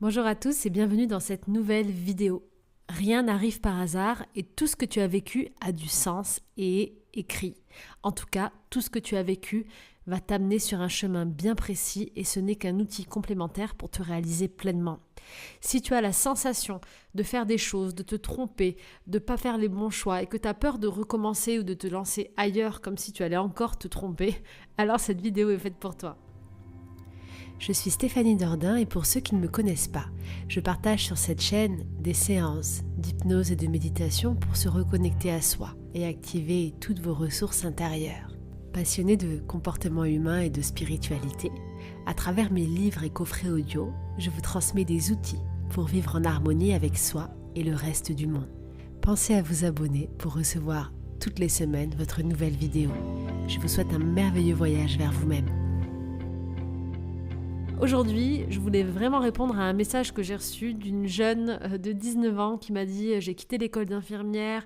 Bonjour à tous et bienvenue dans cette nouvelle vidéo. Rien n'arrive par hasard et tout ce que tu as vécu a du sens et est écrit. En tout cas, tout ce que tu as vécu va t'amener sur un chemin bien précis et ce n'est qu'un outil complémentaire pour te réaliser pleinement. Si tu as la sensation de faire des choses, de te tromper, de ne pas faire les bons choix et que tu as peur de recommencer ou de te lancer ailleurs comme si tu allais encore te tromper, alors cette vidéo est faite pour toi. Je suis Stéphanie Dordain et pour ceux qui ne me connaissent pas, je partage sur cette chaîne des séances d'hypnose et de méditation pour se reconnecter à soi et activer toutes vos ressources intérieures. Passionnée de comportement humain et de spiritualité, à travers mes livres et coffrets audio, je vous transmets des outils pour vivre en harmonie avec soi et le reste du monde. Pensez à vous abonner pour recevoir toutes les semaines votre nouvelle vidéo. Je vous souhaite un merveilleux voyage vers vous-même. Aujourd'hui, je voulais vraiment répondre à un message que j'ai reçu d'une jeune de 19 ans qui m'a dit « J'ai quitté l'école d'infirmière,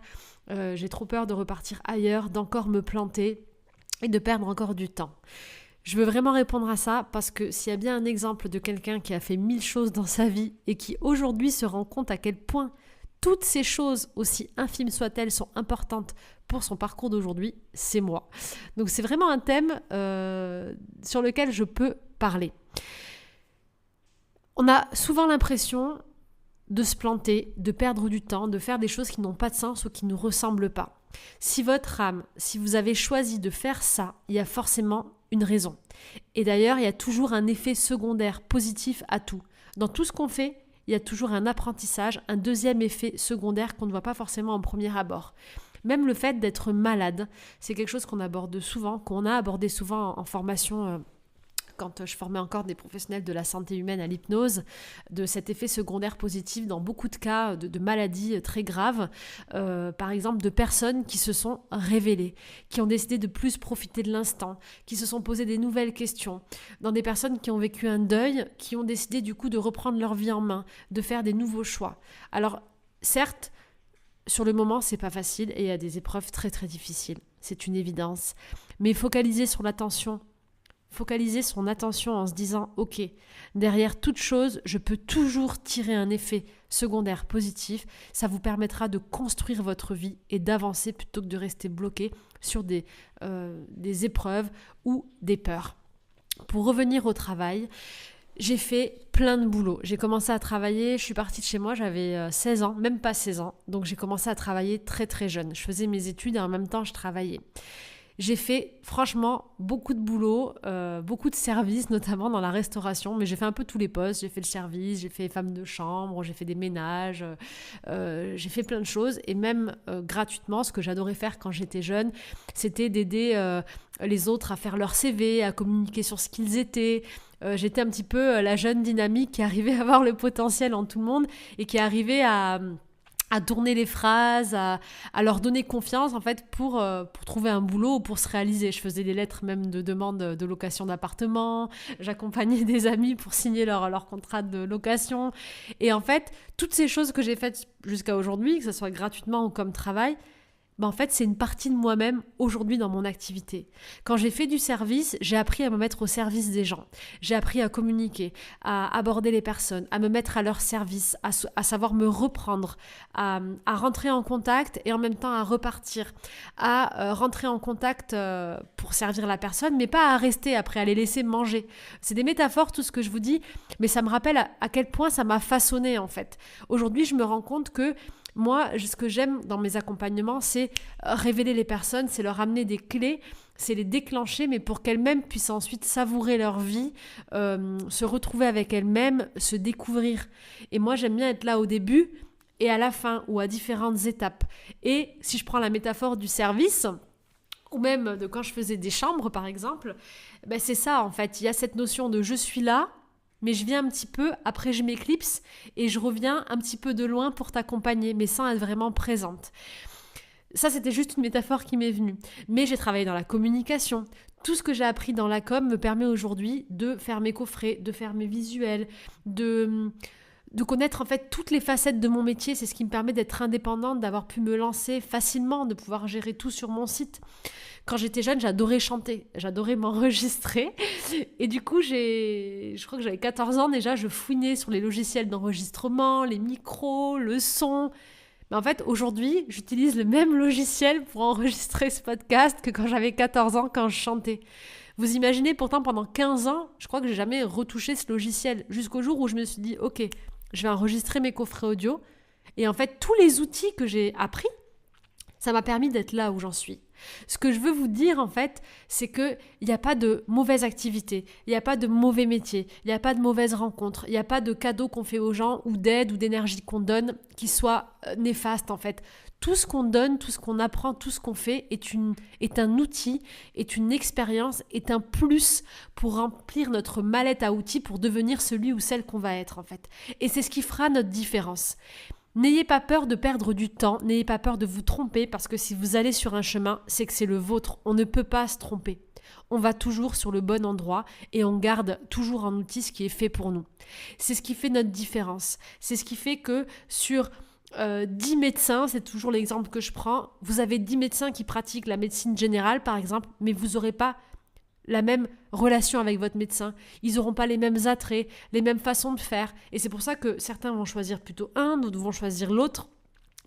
j'ai trop peur de repartir ailleurs, d'encore me planter et de perdre encore du temps. » Je veux vraiment répondre à ça parce que s'il y a bien un exemple de quelqu'un qui a fait 1000 choses dans sa vie et qui aujourd'hui se rend compte à quel point toutes ces choses, aussi infimes soient-elles, sont importantes pour son parcours d'aujourd'hui, c'est moi. Donc c'est vraiment un thème sur lequel je peux parler. On a souvent l'impression de se planter, de perdre du temps, de faire des choses qui n'ont pas de sens ou qui ne nous ressemblent pas. Si votre âme, si vous avez choisi de faire ça, il y a forcément une raison. Et d'ailleurs, il y a toujours un effet secondaire positif à tout. Dans tout ce qu'on fait, il y a toujours un apprentissage, un deuxième effet secondaire qu'on ne voit pas forcément en premier abord. Même le fait d'être malade, c'est quelque chose qu'on aborde souvent, qu'on a abordé souvent en formation quand je formais encore des professionnels de la santé humaine à l'hypnose, de cet effet secondaire positif dans beaucoup de cas de maladies très graves, par exemple de personnes qui se sont révélées, qui ont décidé de plus profiter de l'instant, qui se sont posé des nouvelles questions, dans des personnes qui ont vécu un deuil, qui ont décidé du coup de reprendre leur vie en main, de faire des nouveaux choix. Alors certes, sur le moment, c'est pas facile et il y a des épreuves très très difficiles, c'est une évidence, mais focaliser son attention en se disant « Ok, derrière toute chose, je peux toujours tirer un effet secondaire positif. » Ça vous permettra de construire votre vie et d'avancer plutôt que de rester bloqué sur des épreuves ou des peurs. Pour revenir au travail, j'ai fait plein de boulot. J'ai commencé à travailler, je suis partie de chez moi, j'avais 16 ans, même pas 16 ans. Donc j'ai commencé à travailler très très jeune. Je faisais mes études et en même temps je travaillais. J'ai fait franchement beaucoup de boulot, beaucoup de services, notamment dans la restauration, mais j'ai fait un peu tous les postes. J'ai fait le service, j'ai fait femme de chambre, j'ai fait des ménages, j'ai fait plein de choses. Et même gratuitement, ce que j'adorais faire quand j'étais jeune, c'était d'aider les autres à faire leur CV, à communiquer sur ce qu'ils étaient. J'étais un petit peu la jeune dynamique qui arrivait à voir le potentiel en tout le monde et qui arrivait à tourner les phrases, à leur donner confiance en fait pour trouver un boulot ou pour se réaliser. Je faisais des lettres même de demande de location d'appartement, j'accompagnais des amis pour signer leur contrat de location. Et en fait, toutes ces choses que j'ai faites jusqu'à aujourd'hui, que ce soit gratuitement ou comme travail, en fait, c'est une partie de moi-même aujourd'hui dans mon activité. Quand j'ai fait du service, j'ai appris à me mettre au service des gens. J'ai appris à communiquer, à aborder les personnes, à me mettre à leur service, à savoir me reprendre, à rentrer en contact et en même temps à repartir, à rentrer en contact pour servir la personne, mais pas à rester après, à les laisser manger. C'est des métaphores, tout ce que je vous dis, mais ça me rappelle à quel point ça m'a façonné en fait. Aujourd'hui, je me rends compte que moi, ce que j'aime dans mes accompagnements, c'est révéler les personnes, c'est leur amener des clés, c'est les déclencher, mais pour qu'elles-mêmes puissent ensuite savourer leur vie, se retrouver avec elles-mêmes, se découvrir. Et moi, j'aime bien être là au début et à la fin, ou à différentes étapes. Et si je prends la métaphore du service, ou même de quand je faisais des chambres, par exemple, c'est ça, en fait. Il y a cette notion de « je suis là », mais je viens un petit peu, après je m'éclipse et je reviens un petit peu de loin pour t'accompagner, mais sans être vraiment présente. Ça, c'était juste une métaphore qui m'est venue. Mais j'ai travaillé dans la communication. Tout ce que j'ai appris dans la com me permet aujourd'hui de faire mes coffrets, de faire mes visuels, de de connaître en fait toutes les facettes de mon métier. C'est ce qui me permet d'être indépendante, d'avoir pu me lancer facilement, de pouvoir gérer tout sur mon site. Quand j'étais jeune, j'adorais chanter, j'adorais m'enregistrer. Et du coup, je crois que j'avais 14 ans déjà, je fouinais sur les logiciels d'enregistrement, les micros, le son. Mais en fait, aujourd'hui, j'utilise le même logiciel pour enregistrer ce podcast que quand j'avais 14 ans, quand je chantais. Vous imaginez, pourtant, pendant 15 ans, je crois que j'ai jamais retouché ce logiciel. Jusqu'au jour où je me suis dit, ok, je vais enregistrer mes coffrets audio. Et en fait, tous les outils que j'ai appris, ça m'a permis d'être là où j'en suis. Ce que je veux vous dire, en fait, c'est qu'il n'y a pas de mauvaise activité, il n'y a pas de mauvais métier, il n'y a pas de mauvaises rencontres, il n'y a pas de cadeaux qu'on fait aux gens ou d'aide ou d'énergie qu'on donne qui soit néfaste, en fait. Tout ce qu'on donne, tout ce qu'on apprend, tout ce qu'on fait est un outil, est une expérience, est un plus pour remplir notre mallette à outils pour devenir celui ou celle qu'on va être, en fait. Et c'est ce qui fera notre différence. N'ayez pas peur de perdre du temps, n'ayez pas peur de vous tromper parce que si vous allez sur un chemin, c'est que c'est le vôtre. On ne peut pas se tromper. On va toujours sur le bon endroit et on garde toujours un outil ce qui est fait pour nous. C'est ce qui fait notre différence. C'est ce qui fait que sur 10 médecins, c'est toujours l'exemple que je prends, vous avez 10 médecins qui pratiquent la médecine générale par exemple, mais vous n'aurez pas la même relation avec votre médecin. Ils n'auront pas les mêmes attraits, les mêmes façons de faire. Et c'est pour ça que certains vont choisir plutôt un, d'autres vont choisir l'autre.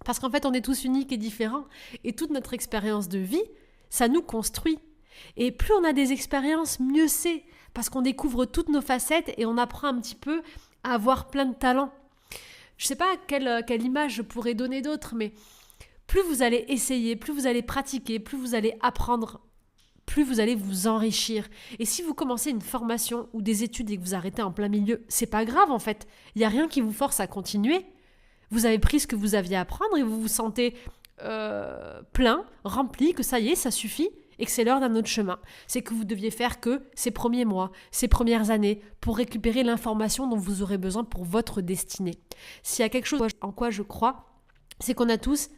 Parce qu'en fait, on est tous uniques et différents. Et toute notre expérience de vie, ça nous construit. Et plus on a des expériences, mieux c'est. Parce qu'on découvre toutes nos facettes et on apprend un petit peu à avoir plein de talents. Je ne sais pas quelle image je pourrais donner d'autre, mais plus vous allez essayer, plus vous allez pratiquer, plus vous allez apprendre, plus vous allez vous enrichir. Et si vous commencez une formation ou des études et que vous arrêtez en plein milieu, c'est pas grave en fait. Il n'y a rien qui vous force à continuer. Vous avez pris ce que vous aviez à apprendre et vous vous sentez plein, rempli, que ça y est, ça suffit et que c'est l'heure d'un autre chemin. C'est que vous deviez faire que ces premiers mois, ces premières années pour récupérer l'information dont vous aurez besoin pour votre destinée. S'il y a quelque chose en quoi je crois, c'est qu'on a tous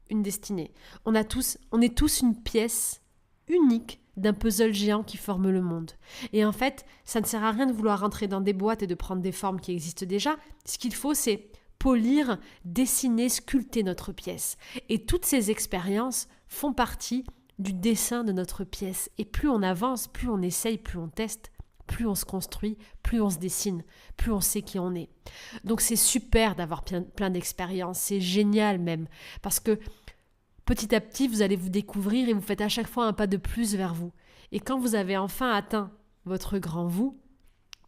une destinée. On est tous une pièce unique d'un puzzle géant qui forme le monde. Et en fait, ça ne sert à rien de vouloir rentrer dans des boîtes et de prendre des formes qui existent déjà. Ce qu'il faut, c'est polir, dessiner, sculpter notre pièce. Et toutes ces expériences font partie du dessin de notre pièce. Et plus on avance, plus on essaye, plus on teste, plus on se construit, plus on se dessine, plus on sait qui on est. Donc c'est super d'avoir plein d'expériences, c'est génial même, parce que petit à petit, vous allez vous découvrir et vous faites à chaque fois un pas de plus vers vous. Et quand vous avez enfin atteint votre grand vous,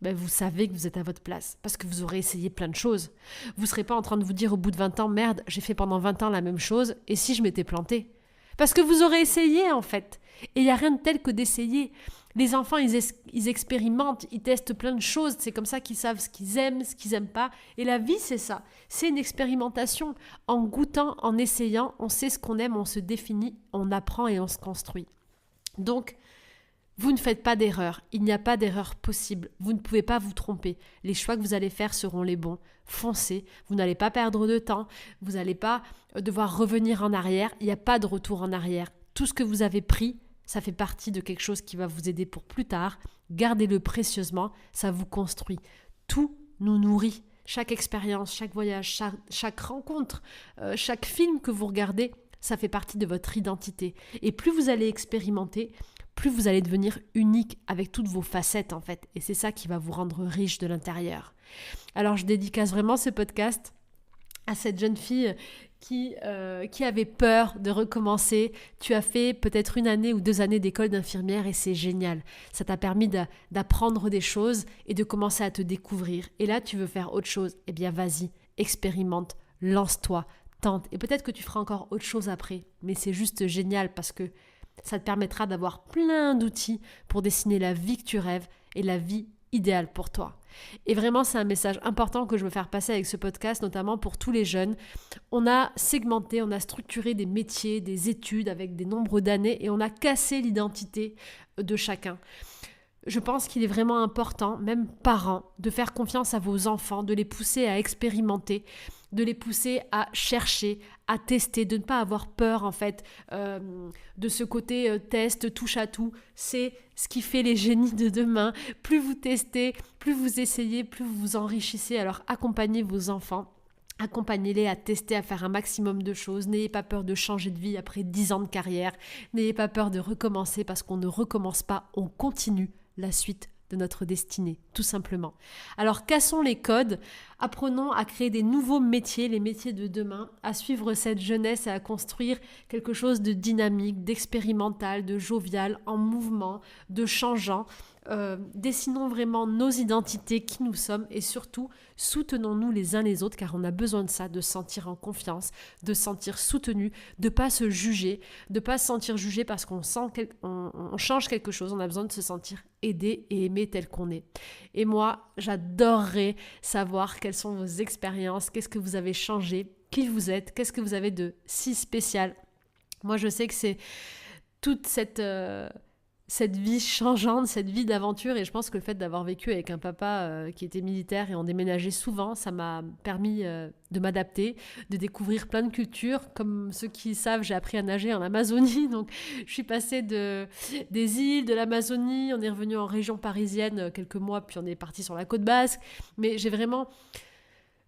vous savez que vous êtes à votre place parce que vous aurez essayé plein de choses. Vous ne serez pas en train de vous dire au bout de 20 ans, merde, j'ai fait pendant 20 ans la même chose et si je m'étais planté ? Parce que vous aurez essayé en fait. Et il n'y a rien de tel que d'essayer. Les enfants, ils expérimentent, ils testent plein de choses. C'est comme ça qu'ils savent ce qu'ils aiment, ce qu'ils n'aiment pas. Et la vie, c'est ça. C'est une expérimentation. En goûtant, en essayant, on sait ce qu'on aime, on se définit, on apprend et on se construit. Donc, vous ne faites pas d'erreur. Il n'y a pas d'erreur possible. Vous ne pouvez pas vous tromper. Les choix que vous allez faire seront les bons. Foncez. Vous n'allez pas perdre de temps. Vous n'allez pas devoir revenir en arrière. Il n'y a pas de retour en arrière. Tout ce que vous avez pris, ça fait partie de quelque chose qui va vous aider pour plus tard. Gardez-le précieusement, ça vous construit. Tout nous nourrit. Chaque expérience, chaque voyage, chaque rencontre, chaque film que vous regardez, ça fait partie de votre identité. Et plus vous allez expérimenter, plus vous allez devenir unique avec toutes vos facettes en fait. Et c'est ça qui va vous rendre riche de l'intérieur. Alors je dédicace vraiment ce podcast à cette jeune fille qui avait peur de recommencer. Tu as fait peut-être 1 année ou 2 années d'école d'infirmière et c'est génial. Ça t'a permis d'apprendre des choses et de commencer à te découvrir. Et là, tu veux faire autre chose. Eh bien, vas-y, expérimente, lance-toi, tente. Et peut-être que tu feras encore autre chose après. Mais c'est juste génial parce que ça te permettra d'avoir plein d'outils pour dessiner la vie que tu rêves et la vie idéale pour toi. Et vraiment, c'est un message important que je veux faire passer avec ce podcast, notamment pour tous les jeunes. On a segmenté, on a structuré des métiers, des études avec des nombres d'années et on a cassé l'identité de chacun. je pense qu'il est vraiment important, même parents, de faire confiance à vos enfants, de les pousser à expérimenter, de les pousser à chercher, à tester, de ne pas avoir peur en fait de ce côté test, touche à tout. C'est ce qui fait les génies de demain. Plus vous testez, plus vous essayez, plus vous vous enrichissez. Alors accompagnez vos enfants. Accompagnez-les à tester, à faire un maximum de choses. N'ayez pas peur de changer de vie après 10 ans de carrière. N'ayez pas peur de recommencer parce qu'on ne recommence pas, on continue la suite de notre destinée, tout simplement. Alors, cassons les codes, apprenons à créer des nouveaux métiers, les métiers de demain, à suivre cette jeunesse et à construire quelque chose de dynamique, d'expérimental, de jovial, en mouvement, de changeant. Dessinons vraiment nos identités, qui nous sommes et surtout soutenons-nous les uns les autres car on a besoin de ça, de se sentir en confiance, de se sentir soutenu, de pas se juger, de pas se sentir jugé parce qu'on on change quelque chose, on a besoin de se sentir aidé et aimé tel qu'on est. Et moi, j'adorerais savoir quelles sont vos expériences, qu'est-ce que vous avez changé, qui vous êtes, qu'est-ce que vous avez de si spécial. Moi, je sais que c'est toute cette vie changeante, cette vie d'aventure, et je pense que le fait d'avoir vécu avec un papa qui était militaire et en déménageait souvent, ça m'a permis de m'adapter, de découvrir plein de cultures. Comme ceux qui savent, j'ai appris à nager en Amazonie, donc je suis passée des îles, de l'Amazonie, on est revenu en région parisienne quelques mois, puis on est parti sur la côte basque, mais j'ai vraiment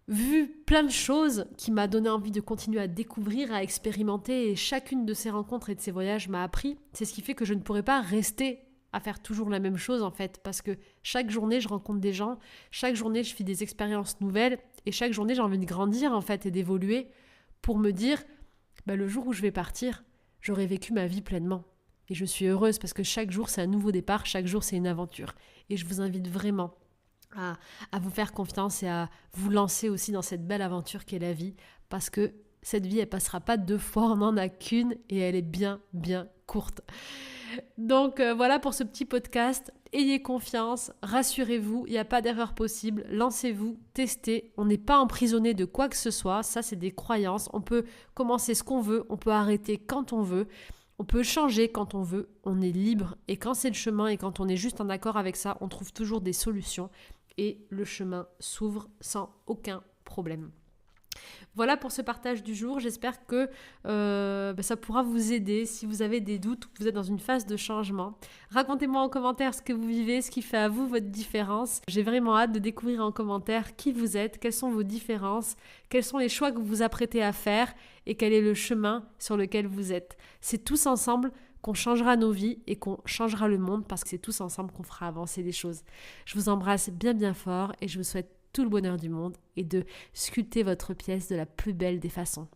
vu plein de choses qui m'a donné envie de continuer à découvrir, à expérimenter, et chacune de ces rencontres et de ces voyages m'a appris. C'est ce qui fait que je ne pourrais pas rester à faire toujours la même chose en fait, parce que chaque journée je rencontre des gens, chaque journée je vis des expériences nouvelles, et chaque journée j'ai envie de grandir en fait et d'évoluer pour me dire, le jour où je vais partir, j'aurai vécu ma vie pleinement. Et je suis heureuse parce que chaque jour c'est un nouveau départ, chaque jour c'est une aventure. Et je vous invite vraiment à vous faire confiance et à vous lancer aussi dans cette belle aventure qu'est la vie, parce que cette vie, elle passera pas 2 fois, on n'en a qu'une et elle est bien, bien courte. Donc voilà pour ce petit podcast. Ayez confiance, rassurez-vous, il n'y a pas d'erreur possible, lancez-vous, testez. On n'est pas emprisonné de quoi que ce soit, ça c'est des croyances. On peut commencer ce qu'on veut, on peut arrêter quand on veut. On peut changer quand on veut, on est libre, et quand c'est le chemin et quand on est juste en accord avec ça, on trouve toujours des solutions et le chemin s'ouvre sans aucun problème. Voilà pour ce partage du jour, j'espère que ça pourra vous aider si vous avez des doutes ou que vous êtes dans une phase de changement. Racontez-moi en commentaire ce que vous vivez, ce qui fait à vous votre différence. J'ai vraiment hâte de découvrir en commentaire qui vous êtes, quelles sont vos différences, quels sont les choix que vous vous apprêtez à faire et quel est le chemin sur lequel vous êtes. C'est tous ensemble qu'on changera nos vies et qu'on changera le monde, parce que c'est tous ensemble qu'on fera avancer les choses. Je vous embrasse bien bien fort et je vous souhaite tout le bonheur du monde et de sculpter votre pièce de la plus belle des façons.